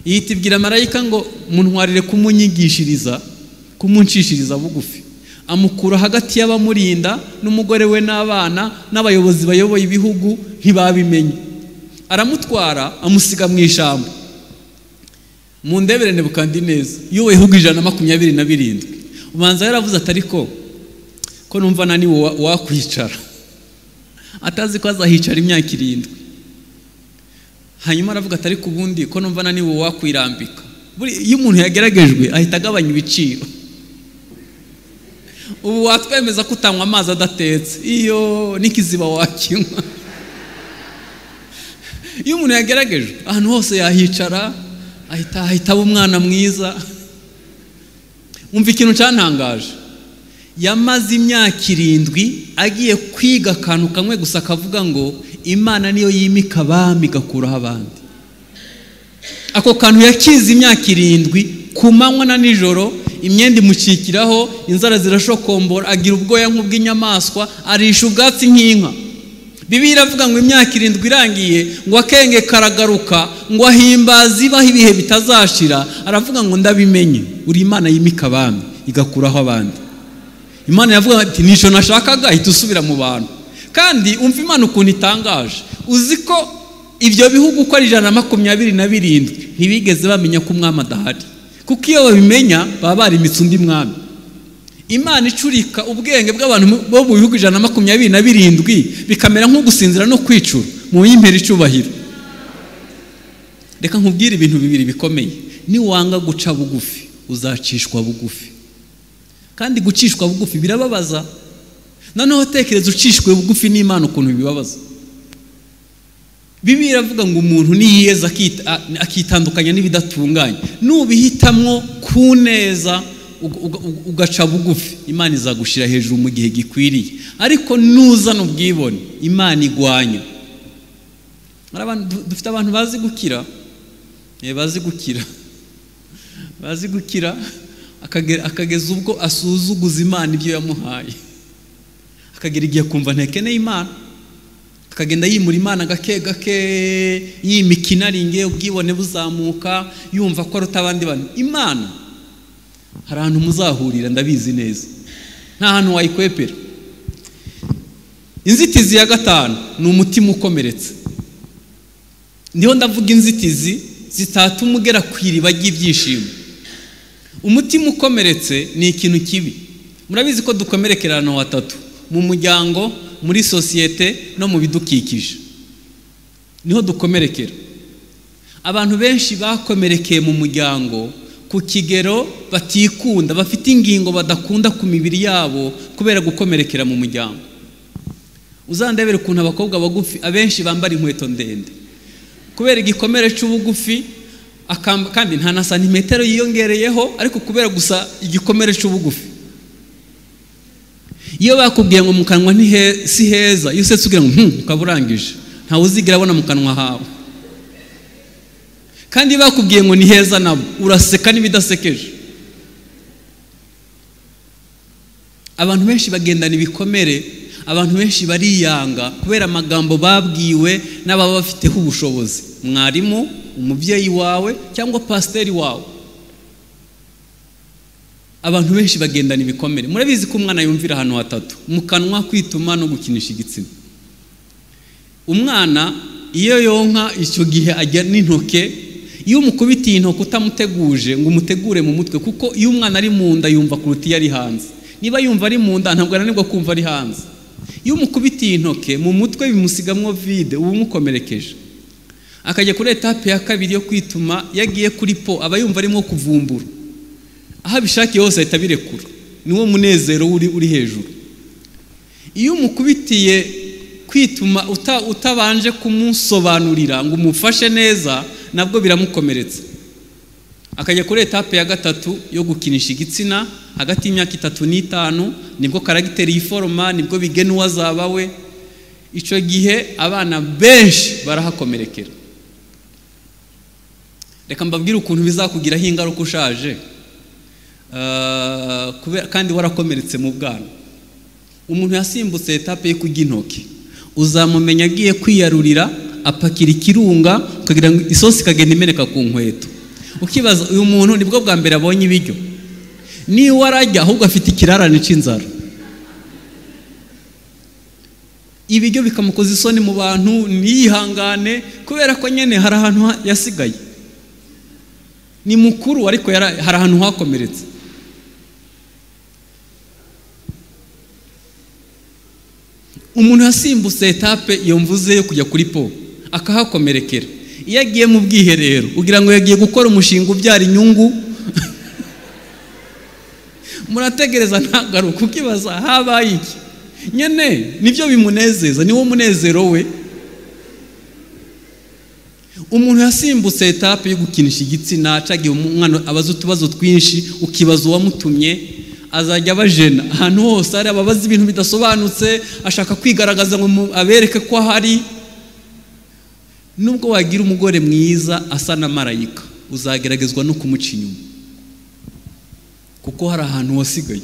yitibwira marayika ngo muntwarire kumunyigishiriza, kumunshishiriza bugufi. Amukura hagati y'abamurinda n'umugore we n'abana n'abayobozi bayoboye ibihugu ntibabimenye. Aramutwara amusiga mu ishamba. Mu ndebere Nebukadineza yo wehugu 127. Ubanza yaravuze atari ko numva nani wakwicara, atazi ko azahicara imyaka 7. Hanyuma aravuga atari kubundi ko numva nani wakwirambika. Iyo umuntu yageragejwe ahita agabanya ibiciro. Ubu watwemeza kutanywa amazi adatetse, iyo nikiziba wakinywa. Iyo umuntu yageragejwe ahantu hose yahicara, ahita aba umwana mwiza. Umva ikintu cyantangaje, yamaze imyaka 7 agiye kwiga akantu kamwe gusa, akavuga ngo Imana niyo yimika abami igakuraho abandi. Ako kantu yakize imyaka 7 ku manywa na nijoro, imyenda imucikiraho, inzara zirashokombora, agira ubwoya nk'ubw'inyamaswa, arisha ubwatsi nk'inka. Bibiliya iravuga ngo imyaka 7 irangiye ngo akenge karagaruka, ngo ahimbaze ibaho ibihe bitazashira. Aravuga ngo ndabimenye, uri Imana yimika abami igakuraho abandi. Imana yavuga ati nico nashakaga, ahita usubira mu bantu. Kandi umva Imana ukuntu itangaje, uzi ko ibyo bihugu ko ari 127 ntibigeze bamenya ko umwami adahari, kuko iyo babimenya baba barimitse undi mwami. Imana icurika ubwenge bw'abantu bo mu bihugu 127 bikamera nko gusinzira no kwicura mu yimpera icubahiro. Reka nkubwire ibintu bibiri bikomeye, ni wanga guca bugufi uzacishwa bugufi. Kandi gucishwa bugufi birababaza. Noneho tekereza ucishwe bugufi n'Imana ukuntu bibabaza. Bibiliya iravuga ngo umuntu niyeza akitandukanya n'ibidatunganye, nubihitamwo kuneza ugaca bugufi, Imana izagushira hejuru mu gihe gikwiriye. Ariko nuzana ubwibone, Imana igwanya. Dufite abantu bazi gukira, bazi gukira akageza ubwo asuzuguza Imana ibyo yamuhaye, akagera igihe kumva ntekeneye Imana, akagenda yimura Imana gake gake, yimikinaringe, ubwibone buzamuka, yumva ko aruta abandi bantu. Imana hari ahantu muzahurira, ndabizi neza, nta hantu wayikwepera. Inzitizi ya gatanu ni umutima ukomeretse. Ndiho ndavuga inzitizi zitatuma ugera ku iriba ry'ibyishimo. Umutima ukomeretse ni ikintu kibi. Murabizi ko dukomerekera ahantu hatatu: mu muryango, muri sosiyete no mu bidukikije. Niho dukomerekera. Abantu benshi bakomerekeye mu muryango ku kigero batikunda, bafite ingingo badakunda ku mibiri yabo kubera gukomerekera mu muryango. Uzandebere ukuntu abakobwa bagufi abenshi bambara inkweto ndende kubera igikomere cy'ubugufi, kandi nta na santimetero yiyongereyeho, ariko kubera gusa igikomere cy'ubugufi. Iyo bakubwiye ngo mu kanwa si heza, iyo usetse ugira ngo ukaburangije, ntawe uzigira abona mu kanwa hawe. Kandi bakubwiye ngo ni heza nabo uraseka n'ibidasekeje. Abantu benshi bagendana ibikomere, abantu benshi bariyanga kubera amagambo babwiwe n'ababa bafiteho ubushobozi: mwarimu, umubyeyi wawe cyangwa pasiteri wawe. Abantu benshi bagendana ibikomere. Murabizi ko umwana yumvira ahantu hatatu: mu kanwa, kwituma no gukinisha igitsina. Umwana iyo yonka icyo gihe ajya n'intoke, iyo umukubitiye intoke utamuteguje ngo umutegure mu mutwe, kuko iyo umwana ari mu nda yumva kuruta iyo ari hanze. Niba yumva ari mu nda ntabwo ananirwa kumva ari hanze. Iyo umukubitiye intoke mu mutwe bimusigamwo vide, ubu umukomerekeje. Akajya kuri etape ya kabiri yo kwituma, yagiye kuri po aba yumva arimo kuvumbura, aho abishakiye hose ahita birekura. Niwo munezero uri hejuru. Iyo umukubitiye kwituma utabanje kumusobanurira ngo umufashe neza, nabwo biramukomeretsa. Akajya kuri etape ya gatatu yo gukinisha igitsina, hagati y'imyaka 3 n'5 nibwo karagiteri yiforoma, nibwo bigena uwazaba we. Icyo gihe abana benshi barahakomerekera. Reka mbabwire ukuntu bizakugiraho ingaruka ushaje, kandi warakomeretse mu bwana. Umuntu yasimbutse etape yo kujya intoki, uzamumenya agiye kwiyarurira, apakira ikirunga, ukagira ngo isosi ikagenda imeneka ku nkweto. Ukibaza, uyu muntu nibwo bwa mbere abonye ibiryo? Niwe arajya ahubwo afite ikirarane cy'inzara. Ibiryo bikamukoza isoni mu bantu, niyihangane kubera ko nyene hari ahantu yasigaye. Ni mukuru ariko hari ahantu hakomeretse. Umuntu yasimbutse etape iyo mvuze yo kujya kuri po akahakomerekera. Iyo agiye mu bwiherero ugira ngo yagiye gukora umushinga ubyara inyungu, murategereza ntagaruka, ukibaza habaye iki? Nyene nibyo bimunezeza, niwo munezero we. Umuntu yasimbutse etape yo gukinisha igitsina, acagiye umwana abaza utubazo twinshi, ukibaza uwamutumye, azajya abajena ahantu hose, ari ababaza ibintu bidasobanutse, ashaka kwigaragaza ngo abereke ko ahari. Nubwo wagira umugore mwiza asa na marayika, uzageragezwa no kumuca inyuma, kuko hari ahantu wasigaye.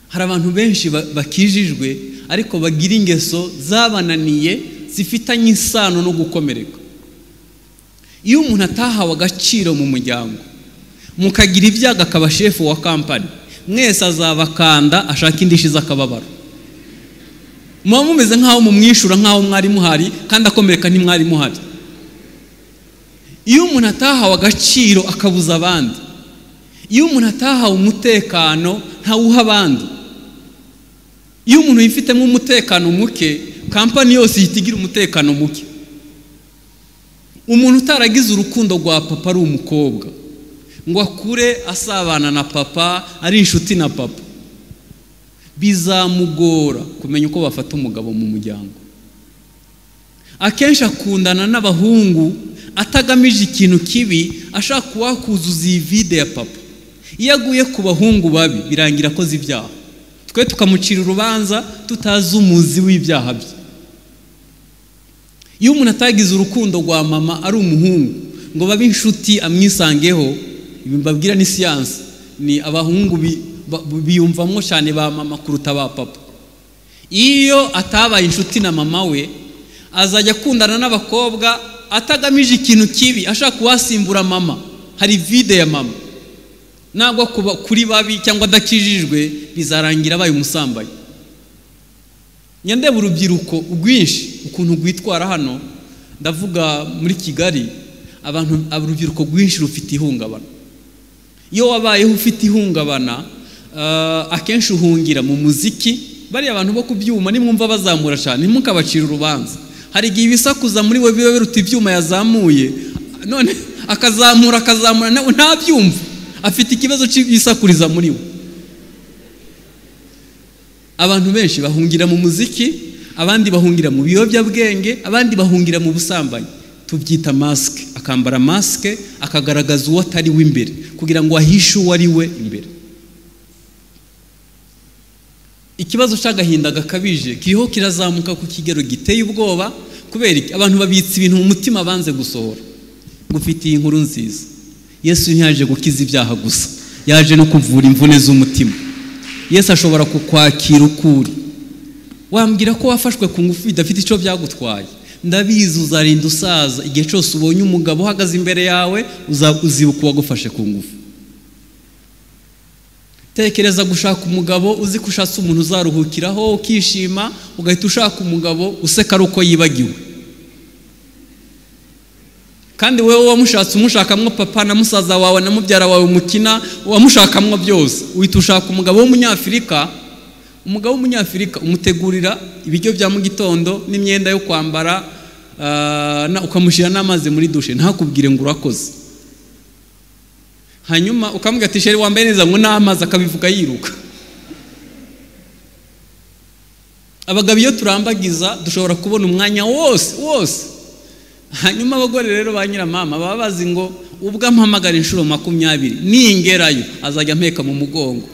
Hari abantu benshi bakijijwe ariko bagira ingeso zabananiye zifitanye isano no gukomereka. Iyo umuntu atahawe agaciro mu muryango, mukagira ibyago akaba shefu wa kampani, mwese azabakanda ashaka indishyi z'akababaro. Muba mumeze nk'aho mumwishura nk'aho mwari muhari, kandi akomereka ntimwari muhari. Iyo umuntu atahawe agaciro akabuza abandi, iyo umuntu atahawe umutekano ntawuha abandi. Iyo umuntu yifitemo umutekano muke, kampani yose ihita igira umutekano muke. Umuntu utaragize urukundo rwa papa ari umukobwa, ngo akure asabana na papa, ari inshuti na papa, bizamugora kumenya uko bafata umugabo mu muryango. Akenshi akundana n'abahungu atagamije ikintu kibi, ashaka kuwakuzuza iyi vide ya papa. Iyo aguye ku bahungu babi birangira akoze ibyaha, twe tukamucira urubanza tutazi umuzi w'ibyaha bye. Iyo umuntu atagize urukundo rwa mama ari umuhungu ngo babe inshuti amwisangeho, mbabwira ni siyansi, ni abahungu biyumvamo cyane ba mama kuruta ba papa. iyo atabaye inshuti na mama we azajya akundana n'abakobwa atagamije ikintu kibi, ashaka kuwasimbura mama. Hari vide ya mama, ntabwo kuri babi cyangwa adakijijwe bizarangira abaye umusambanyi. Nyandeba urubyiruko rwinshi ukuntu rwitwara hano, ndavuga muri Kigali, urubyiruko rwinshi rufite ihungabana. Iyo wabayeho ufite ihungabana, akenshi uhungira mu muziki. Bari abantu bo kubyuma nimwumva bazamura cyane ntimukabacira urubanza. Hari igihe ibisakuza muri we biba biruta ibyuma yazamuye, none akazamura nta byumva, afite ikibazo cy'ibisakuriza muri we. Abantu benshi bahungira mu muziki, abandi bahungira mu biyobyabwenge, abandi bahungira mu busambanyi. Tubyita maske. Akambara maske akagaragaza uwo atari we imbere kugira ngo ahishe uwo ari we imbere. Ikibazo cy'agahinda gakabije kiriho kirazamuka ku kigero giteye ubwoba, kubera abantu babitse ibintu mu mutima banze gusohora. Gufitiye inkuru nziza, Yesu ntiyaje gukiza ibyaha gusa, yaje no kuvura imvune z'umutima. Yesu ashobora kukwakira ukuri. Wambwira ko wafashwe ku ngufu bidafite icyo byagutwaye, ndabizi uzarinda usaza. Igihe cyose ubonye umugabo uhagaze imbere yawe uzibuka uwagufashe ku ngufu. Tekereza gushaka umugabo uzi ko ushatse umuntu uzaruhukiraho ukishima, ugahita ushaka umugabo useka ari uko yibagiwe. Kandi wewe wamushatse umushakamwo papa na musaza wawe na mubyara wawe mukina, wamushakamwo byose. Uhita ushaka umugabo w'umunyafrika. Umugabo w'umunyafrika umutegurira ibiryo bya mu gitondo n'imyenda yo kwambara, ukamushyira n'amazi muri dushe, ntakubwire ngo urakoze. Hanyuma ukamubwira ati sheri wambaye neza ngo n'amazi, akabivuga yiruka. Abagabo iyo turambagiza dushobora kubona umwanya wose. Hanyuma abagore rero ba nyiramama baba bazi ngo ubwo ampamagara inshuro 20 ningerayo azajya mpeka mu mugongo.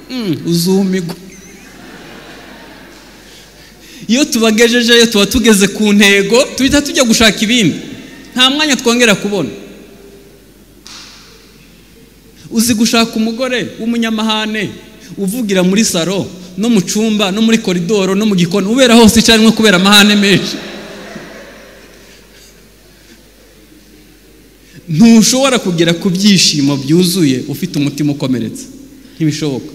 Uzumigo. Iyo tubagejejeyo tuba tugeze ku ntego, tuhita tujya gushaka ibindi, nta mwanya twongera kubona. Uzi gushaka umugore w'umunyamahane uvugira muri saro no mu cyumba no muri koridoro no mu gikoni, ubera hose icyarimwe kubera amahane menshi. Ntushobora kugera ku byishimo byuzuye ufite umutima ukomeretse, ntibishoboka.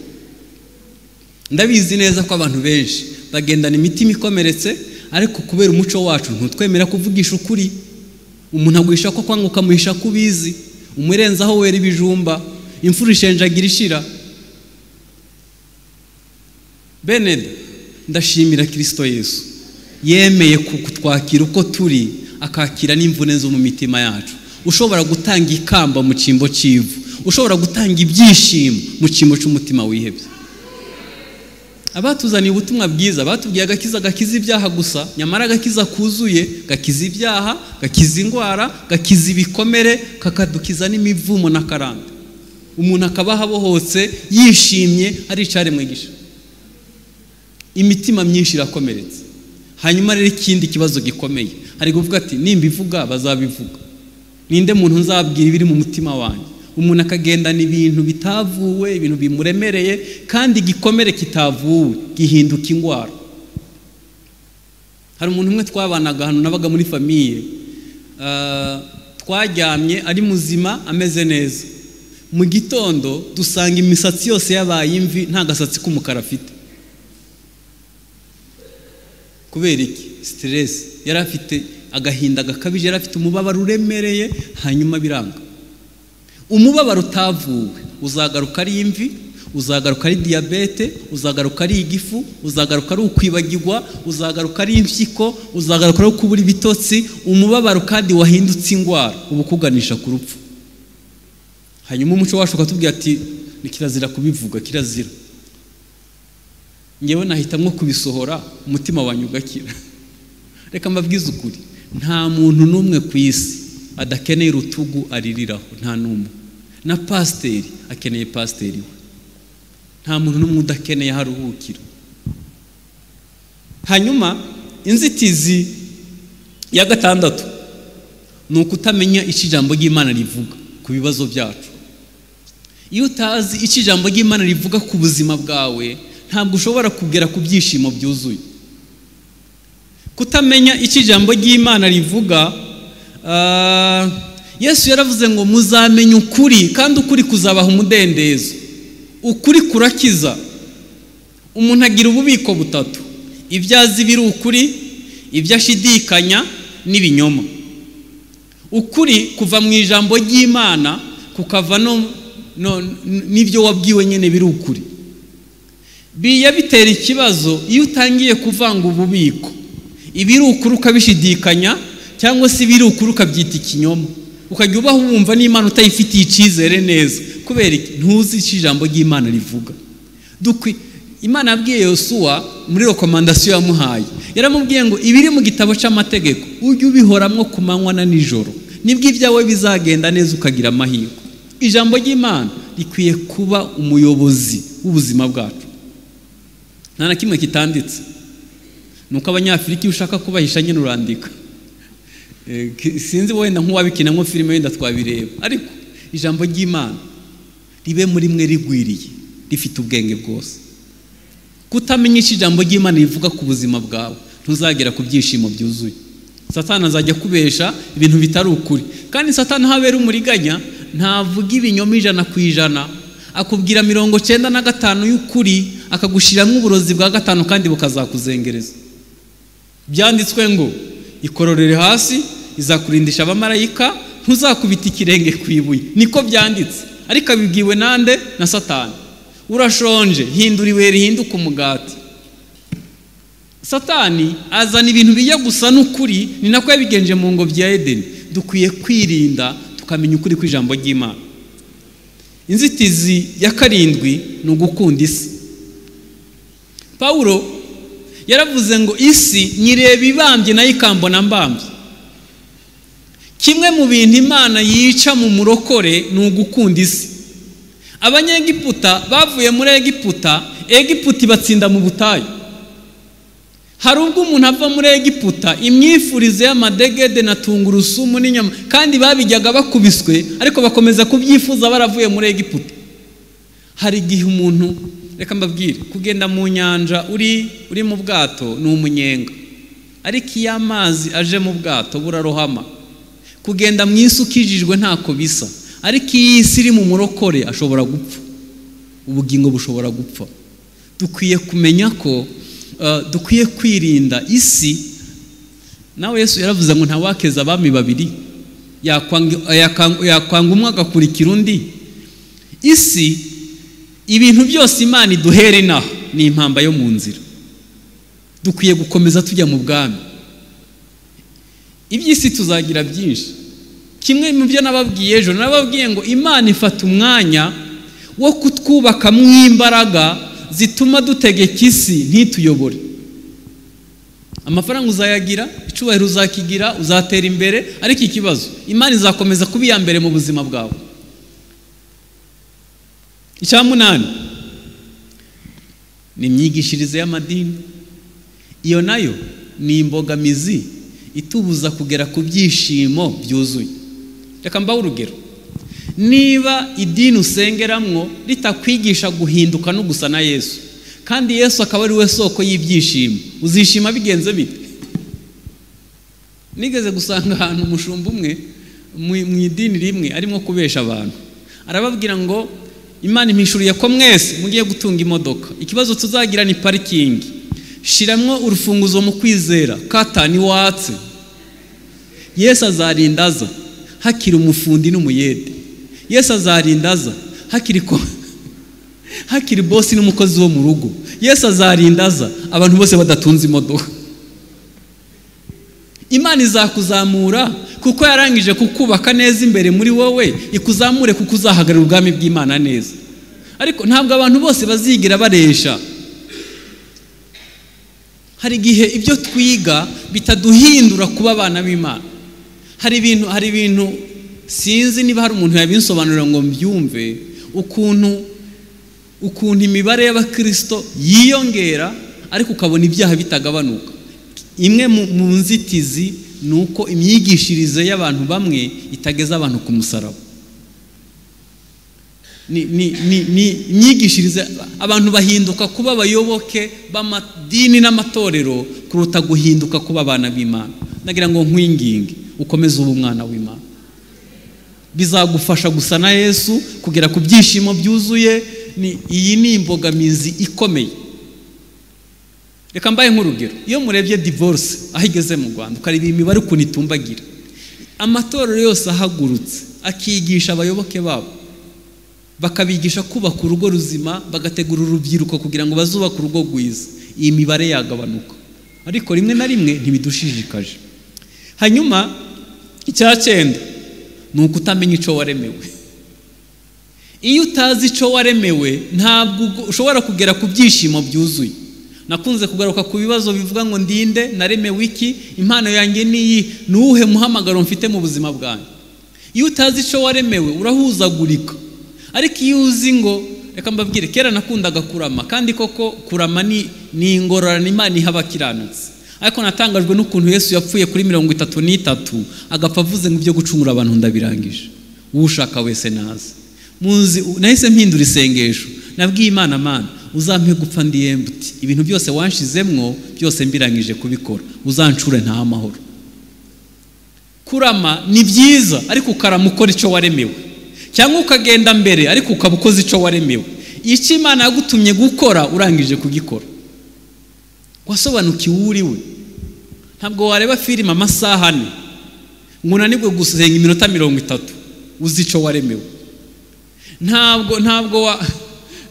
Ndabizi neza ko abantu benshi bagendana imitima ikomeretse, ariko kubera umuco wacu ntutwemera kuvugisha ukuri. Umuntu agwisha ko kwanga ukamuhisha kubizi, umurenzaho wera ibijumba, imfura ishenjagira ishira. Beneda, ndashimira Kristo Yesu yemeye kutwakira uko turi, akakira n'imvune zo mu mitima yacu. Ushobora gutanga ikamba mu cyimbo cy'ivu, ushobora gutanga ibyishimo mu cyimbo cy'umutima wihebye. Abatuzaniye ubutumwa bwiza batubwiye agakiza gakiza ibyaha gusa, nyamara agakiza kuzuye gakiza ibyaha, gakiza indwara, gakiza ibikomere, kakadukiza n'imivumo n'akarande. Umuntu akabaho abohotse yishimye ari icyaremwe gisha. Imitima myinshi irakomeretse. Hanyuma rero ikindi kibazo gikomeye, hari kuvuga ati nimbivuga bazabivuga. Ninde muntu nzabwira ibiri mu mutima wanjye? Umuntu akagendana ibintu bitavuwe, ibintu bimuremereye, kandi gikomere kitavuwe gihinduka ingwara. Hari umuntu umwe twabanaga hano, nabaga muri famiye, twaryamye ari muzima ameze neza. Mu gitondo dusanga imisatsi yose yabaye imvi, nta gasatsi k'umukara afite. Kubera iki? Stress. Yari afite agahinda gakabije, yari afite umubabaro uremereye, hanyuma biranga. Umubabaro utavuwe uzagaruka ari imvi, uzagaruka ari diabete, uzagaruka ari igifu, uzagaruka ari ukwibagirwa, uzagaruka ari impyiko, uzagaruka ari kubura ibitotsi. Umubabaro kandi wahindutse ingwara, ubukuganisha ku rupfu. Hanyuma umuco wacu ukatubwira ati ni kirazira kubivuga, kirazira. Ngewe nahitamwo kubisohora, umutima wanyu ugakira. Reka mbabwize ukuri, nta muntu n'umwe ku isi adakeneye urutugu aririraho, nta n'umwe. Na pasiteri akeneye pasiteri we, nta muntu n'umwe udakeneye haruhukira. Hanyuma inzitizi ya gatandatu ni ukutamenya icyo ijambo ry'Imana rivuga ku bibazo byacu. Iyo utazi icyo ijambo ry'Imana rivuga ku buzima bwawe, ntabwo ushobora kugera ku byishimo byuzuye. kutamenya icyo ijambo ry'Imana rivuga. Yesu yaravuze ngo muzamenya ukuri kandi ukuri kuzabaha umudendezo. Ukuri kurakiza. Umuntu agira ububiko butatu: ibyo azi biri ukuri, ibyo ashidikanya n'ibinyoma. Ukuri kuva mu ijambo ry'Imana kukava n'ibyo wabwiwe nyene biri ukuri. Biya bitera ikibazo iyo utangiye kuvanga ububiko. Ibiri ukuri ukabishidikanya cyangwa se ibiri ukuri ukabyita ikinyoma. Ukajya ubaho wumva n'Imana utayifitiye icizere neza kubera ntuzi icyo ijambo ry'Imana rivuga. Imana yabwiye Yosuwa muri recommandation yamuhaye, yaramubwiye ngo ibiri mu gitabo cy'amategeko ujye ubihoramwo ku manywa na nijoro, nibwo ibyawe bizagenda neza ukagira amahirwe. Ijambo ry'Imana rikwiye kuba umuyobozi w'ubuzima bwacu. Nta na kimwe kitanditse. Nuko abanyafrika ushaka kubahisha nyine urandika. Sinzi wenda nk'uwabikina nko filime wenda twabireba, ariko ijambo ry'Imana ribe muri mwe rigwiriye rifite ubwenge bwose. Kutamenya ijambo ry'Imana rivuga ku buzima bwawe ntuzagera ku byishimo byuzuye. Satani azajya kubesha ibintu bitari ukuri, kandi Satani habera umuriganya ntavuga ibinyoma 100%, akubwira 95 y'ukuri akagushiramwe uburozi bwa 5 kandi bukazakuzengereza. Byanditswe ngo ikororere hasi izakurindisha abamarayika, ntuzakubita ikirenge kwibuye. Niko byanditse, ariko abibwiwe nande? Na Satani. Urashonje, hindura ibuye rihinduka umugati. Satani azana ibintu bijya gusa n'ukuri, ni nako yabigenje mu ngobyi ya Edeni. Dukwiye kwirinda tukamenya ukuri kw'ijambo ry'Imana. Inzitizi ya 7 ni ugukunda isi. Paulo yaravuze ngo isi nyireba ibambye nayo ikambona mbambye. Kimwe mu bintu Imana yica mu murokore ni ugukunda isi. Abanyegiputa bavuye muri Egiputa batsinda mu butayu. Hari ubwo umuntu ava muri Egiputa imyifurize y'amadegede na tungurusumu n'inyama, kandi babijyaga bakubiswe ariko bakomeza kubyifuza baravuye muri Egiputa. Hari igihe umuntu, reka mbabwire, kugenda mu nyanja uri mu bwato ni umunyenga, ariko iyo amazi aje mu bwato burarohama. Kugenda mu isi ukijijwe ntako bisa, ariko iyi isi iri mu murokore ashobora gupfa, ubugingo bushobora gupfa. Dukwiye kumenya ko dukwiye kwirinda isi. Nawe Yesu yaravuze ngo ntawakeza abami babiri, yakwanga umwe agakurikira undi. Isi, ibintu byose Imana iduhere naho ni impamba yo mu nzira. Dukwiye gukomeza tujya mu bwami. Iby'isi tuzagira byinshi. Kimwe mu byo nababwiye ejo, nababwiye ngo Imana ifata umwanya wo kutwubaka mu imbaraga zituma dutegeka isi ntituyobore. Amafaranga uzayagira, icubahiro uzakigira, uzatera imbere, ariko ikibazo Imana izakomeza kuba iya mbere mu buzima bwawe. Icya 8 ni imyigishirize y'amadini. Iyo nayo ni imbogamizi itubuza kugera ku byishimo byuzuye. Reka mbaho urugero. Niba idini usengeramwo ritakwigisha guhinduka no gusa na Yesu, kandi Yesu akaba ari we soko y'ibyishimo, uzishima bigenze bite? Nigeze gusanga ahantu umushumba umwe mu idini rimwe arimo kubesha abantu. Arababwira ngo Imana impishuriye ko mwese mugiye gutunga imodoka, ikibazo tuzagira ni parking. Shiramwo urufunguzo mu kwizera, katani watse. Yesu azarindaza hakiri umufundi n'umuyede. Yesu azarindaza hakiri bosi n'umukozi wo mu rugo. Yesu azarindaza abantu bose badatunze imodoka. Imana izakuzamura kuko yarangije kukubaka neza imbere muri wowe, ikuzamure kuko uzahagarara ubwami bw'Imana neza. Ariko ntabwo abantu bose bazigira baresha. Hari igihe ibyo twiga bitaduhindura kuba abana b'Imana. Hari ibintu sinzi niba hari umuntu yabinsobanurira ngo mbyumve, ukuntu imibare y'abakristo yiyongera ariko ukabona ibyaha bitagabanuka. Imwe mu nzitizi nuko imyigishirize y'abantu bamwe itageza abantu ku musaraba. ni imyigishirize. Abantu bahinduka kuba abayoboke b'amadini n'amatorero kuruta guhinduka kuba abana b'Imana. Nagira ngo nkwinginge ukomeze uba umwana w'Imana, bizagufasha gusa na Yesu kugera ku byishimo byuzuye. Iyi ni imbogamizi ikomeye. Reka mbaye nk'urugero, iyo murebye divorce aho igeze mu Rwanda ukareba imibare ukuntu itumbagira, amatorero yose ahagurutse akigisha abayoboke babo, bakabigisha kubaka urugo ruzima, bagategura urubyiruko kugira ngo bazubake urugo rwiza, iyi mibare yagabanuka. Ariko rimwe na rimwe ntibidushishikaje. Hanyuma icya 9 ni ukutamenya icyo waremewe. Iyo utazi icyo waremewe ntabwo ushobora kugera ku byishimo byuzuye. Nakunze kugaruka ku bibazo bivuga ngo ndinde, naremewe iki, impano yanjye niyi, nuhe muhamagaro mfite mu buzima bwanjye. Iyo utazi icyo waremewe urahuzagurika. Ariko iyo uzi ngo, reka mbabwire, kera nakundaga kurama, kandi koko kurama ni ingororano Imana iha abakiranutsi. Ariko natangajwe n'ukuntu Yesu yapfuye kuri 33 agapfa avuze ngo ibyo gucungura abantu ndabirangije, ushaka wese naza. Muzi nahise mpindura isengesho, nabwiye Imana, Mana uzampe gupfa ndi empty, ibintu byose wanshizemwo byose mbirangije kubikora, uzancure nta amahoro. Kurama ni byiza, ariko ukarama ukora icyo waremewe, cyangwa ukagenda mbere ariko ukabukoza icyo waremewe. Icyo Imana yagutumye gukora urangije kugikora, wasobanukiwe uriwe. Ntabwo wareba filime amasaha 4 ngo unanirwe gusenga iminota 30 uzi icyo waremewe.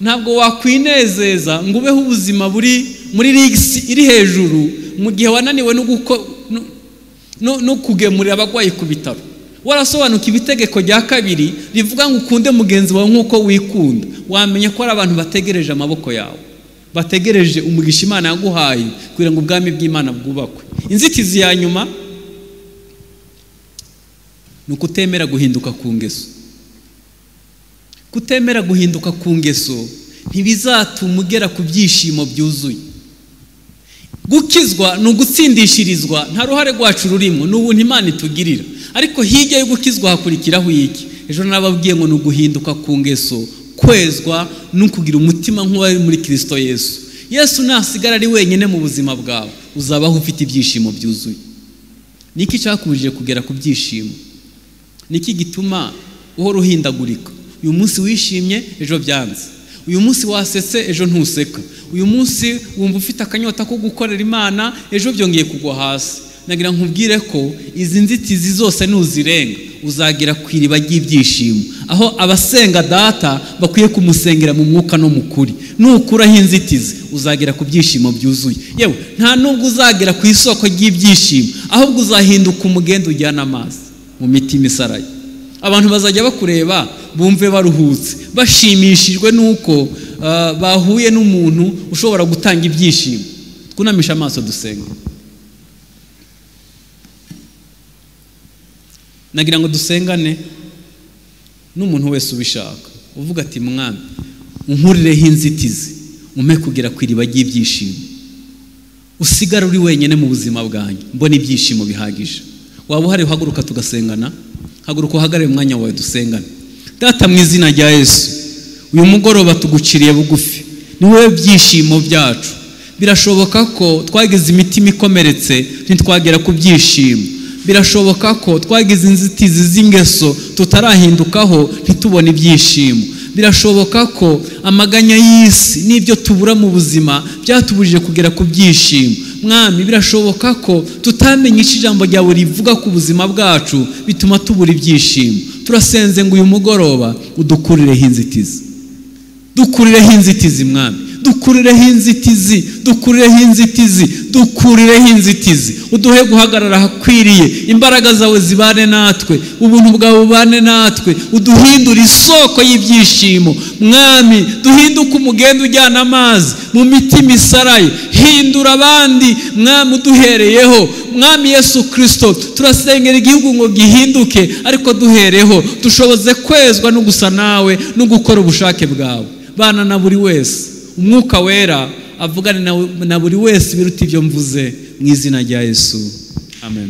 Ntabwo wakwinezeza ngo ubeho ubuzima buri muri rigisi iri hejuru mu gihe wananiwe no kugemurira abagwayi ku bitaro. Warasobanuka ibitegeko rya 2 rivuga ngo ukunde mugenzi wawe nk'uko wikunda. Wamenya ko ari abantu bategereje amaboko yawe, bategereje umugisha Imana yaguhaye kugira ngo ubwami bw'Imana bwubakwe. Inzitizi ya nyuma ni ukutemera guhinduka ku ngeso. Kutemera guhinduka ku ngeso ntibizatuma ugera ku byishimo byuzuye. Gukizwa ni ugutsindishirizwa, nta ruhare rwacu rurimo, n'ubuntu Imana itugirira. Ariko hirya yo gukizwa hakurikiraho iki? Ejo nababwiye ngo ni uguhinduka ku ngeso, kwezwa no kugira umutima nk'uwari muri Kristo Yesu. Yesu nasigara ari wenyine mu buzima bwawe, uzabaho ufite ibyishimo byuzuye. Niki cyakubujije kugera ku byishimo? Niki gituma uhora uhindagurika? Uyu munsi wishimye, ejo byanze. Uyu munsi wasetse, ejo ntuseka. Uyu munsi wumva ufite akanyota ko gukorera Imana, ejo byongeye kugwa hasi. Nagira nkubwire ko izi nzitizi zose nuzirenga uzagira kwiriba ry'ibyishimo, aho abasenga Data bakwiye kumusengera mu mwuka no mu kuri. Nukuraho inzitizi uzagira ku byishimo byuzuye. Yewe nta nubwo uzagera ku isoko ry'ibyishimo, ahubwo uzahinduka umugenda ujyana amazi mu mitima isaraye. Abantu bazajya bakureba bumve baruhutse, bashimishijwe nuko bahuye n'umuntu ushobora gutanga ibyishimo. Twunamisha amaso dusenga. Nagira ngo dusengane n'umuntu wese ubishaka, uvuga ati Mwami unkurireho inzitizi, umpe kugera ku iriba ry'ibyishimo, usigara uri wenyine mu buzima bwanjye, mbona ibyishimo bihagije. Waba uhari uhaguruka tugasengana? Haguruka uhagarare mu mwanya wawe dusengane. Data mu izina rya Yesu, uyu mugoroba tuguciriye bugufi, ni wowe byishimo byacu. Birashoboka ko twagize imitima ikomeretse ntitwagera ku byishimo. Birashoboka ko twagize inzitizi z'ingeso tutarahindukaho ntitubone ibyishimo. Birashoboka ko amaganya y'isi n'ibyo tubura mu buzima byatubujije kugera ku byishimo. Mwami, birashoboka ko tutamenye ijambo ryawe rivuga ku buzima bwacu bituma tubura ibyishimo. Turasenze ngo uyu mugoroba udukurireho inzitizi. Dukurireho inzitizi Mwami, dukurireho inzitizi, dukurireho inzitizi, dukurireho inzitizi. Uduhe guhagarara hakwiriye, imbaraga zawe zibane natwe, ubuntu bwawe bubane natwe, uduhindura isoko y'ibyishimo. Mwami, duhinduke umugenda ujyana amazi mu mitima isaraye. Hindura abandi Mwami uduhereyeho. Mwami Yesu Kristo, turasengera igihugu ngo gihinduke, ariko duhereho, dushoboze kwezwa no gusa nawe no gukora ubushake bwawe. Bana na buri wese, Umwuka Wera avugane na buri wese biruta ibyo mvuze, mu izina rya Yesu, amen.